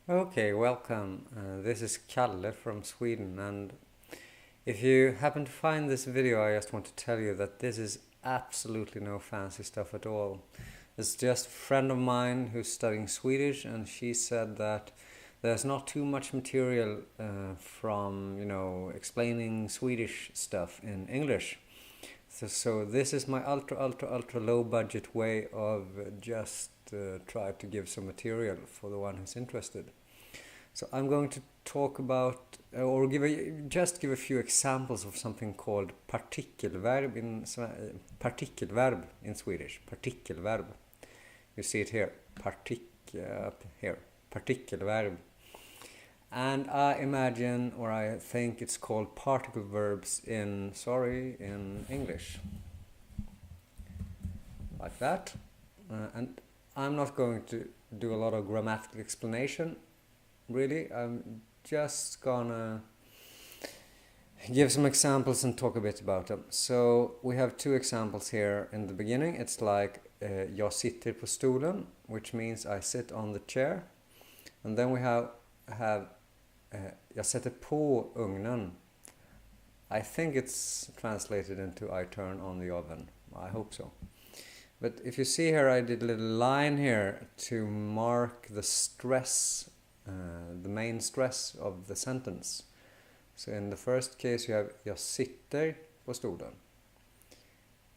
Okay, welcome. This is Kalle from Sweden, and if you happen to find this video, I just want to tell you that this is absolutely no fancy stuff at all. It's just a friend of mine who's studying Swedish, and she said that there's not too much material from, explaining Swedish stuff in English. So this is my ultra low budget way of just try to give some material for the one who's interested. So I'm going to talk about or give a few examples of something called partikelverb in Swedish. Partikelverb. You see it here. Partikelverb. And I imagine, or I think it's called particle verbs in English. Like that. And I'm not going to do a lot of grammatical explanation, really. I'm just gonna give some examples and talk a bit about them. So we have two examples here in the beginning. It's like jag sitter på stolen, which means I sit on the chair. And then we have jag sätter på ugnen. I think it's translated into I turn on the oven. I hope so. But if you see here, I did a little line here to mark the stress, the main stress of the sentence. So in the first case you have jag sitter på stolen.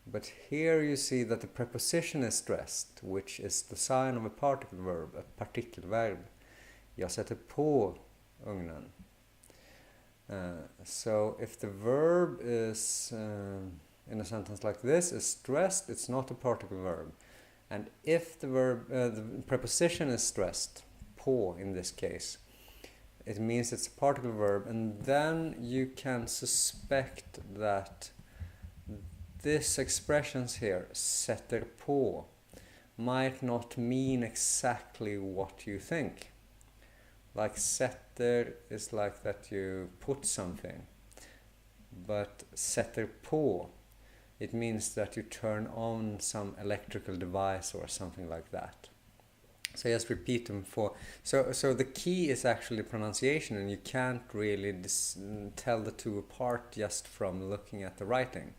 But here you see that the preposition is stressed, which is the sign of a particle verb, a partikelverb. Jag sätter på ugnen. So if the verb is in a sentence like this is stressed, it's not a particle verb. And if the preposition is stressed, på in this case, it means it's a particle verb, and then you can suspect that this expressions here, sätter på, might not mean exactly what you think. Like sätter is like that you put something, but sätter på, it means that you turn on some electrical device or something like that. So just repeat them so the key is actually pronunciation, and you can't really tell the two apart just from looking at the writing.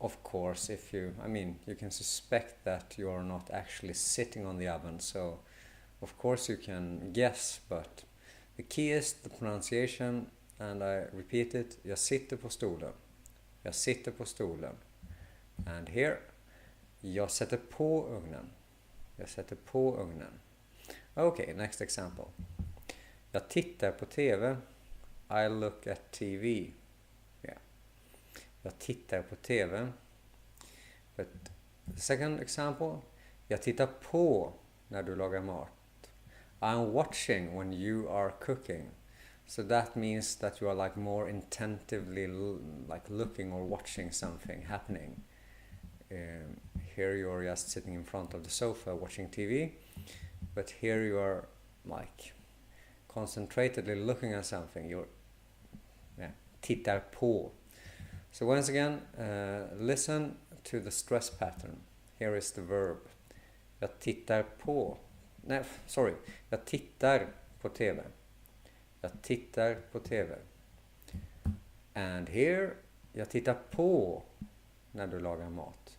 Of course, you can suspect that you are not actually sitting on the oven, so of course you can guess, but the key is the pronunciation, and I repeat it, jag sitter på stolen. Jag sitter på stolen. And here, jag sätter på ugnen. Jag sätter på ugnen. Okay, next example. Jag tittar på TV. I look at TV. Yeah. Jag tittar på TV. But the second example. Jag tittar på när du lagar mat. I'm watching when you are cooking. So that means that you are like more intentively like looking or watching something happening. Here you are just sitting in front of the sofa watching TV, but here you are like concentratedly looking at something. You're tittar på. So once again, listen to the stress pattern. Here is the verb. Jag tittar på. Jag tittar på TV. Jag tittar på TV. And here, jag tittar på när du lagar mat.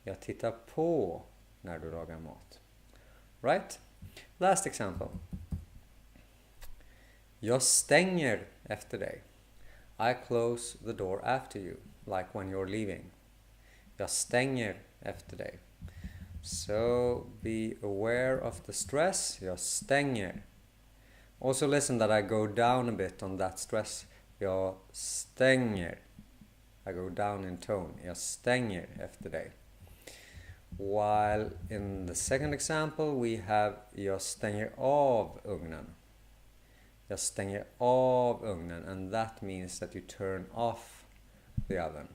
Jag tittar på när du lagar mat. Right? Last example. Jag stänger efter dig. I close the door after you, like when you're leaving. Jag stänger efter dig. So be aware of the stress. Jag stänger. Also listen that I go down a bit on that stress. Jag stänger. I go down in tone. Jag stänger efter dig. While in the second example we have jag stänger av ugnen. Jag stänger av ugnen, and that means that you turn off the oven.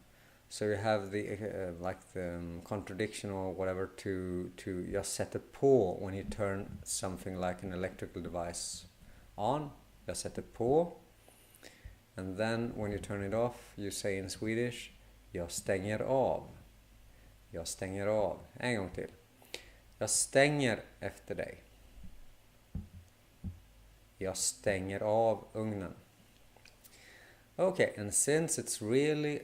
So you have the contradiction or whatever to jag sätter på when you turn something like an electrical device on. Jag sätter på. And then when you turn it off, you say in Swedish, jag stänger av. Jag stänger av. En gång till. Jag stänger efter dig. Jag stänger av ugnen. Okay, and since it's really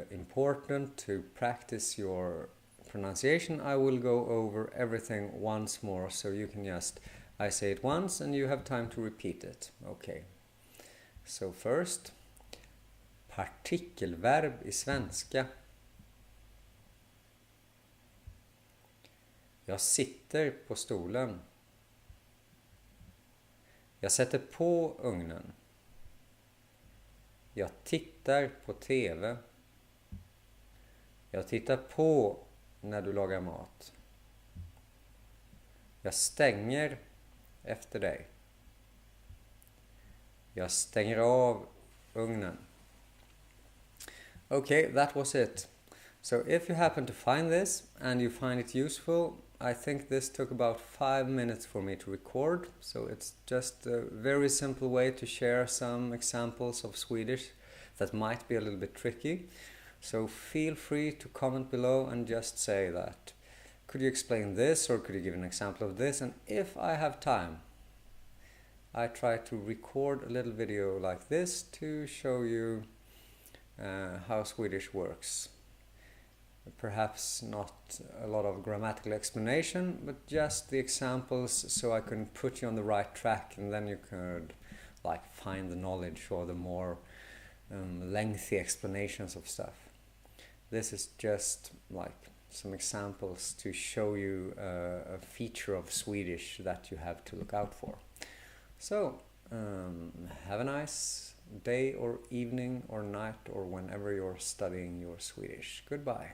important to practice your pronunciation, I will go over everything once more, so you can just, I say it once and you have time to repeat it. Okay. So first, partikelverb i svenska. Jag sitter på stolen. Jag sätter på ugnen. Jag tittar på TV. Jag tittar på när du lagar mat. Jag stänger efter dig. Jag stänger av ugnen. Okay, that was it. So if you happen to find this and you find it useful, I think this took about 5 minutes for me to record, so it's just a very simple way to share some examples of Swedish that might be a little bit tricky. So feel free to comment below and just say that. Could you explain this, or could you give an example of this? And if I have time, I try to record a little video like this to show you how Swedish works. Perhaps not a lot of grammatical explanation, but just the examples so I can put you on the right track, and then you could find the knowledge or the more lengthy explanations of stuff. This is just some examples to show you a feature of Swedish that you have to look out for. So, have a nice day or evening or night or whenever you're studying your Swedish. Goodbye.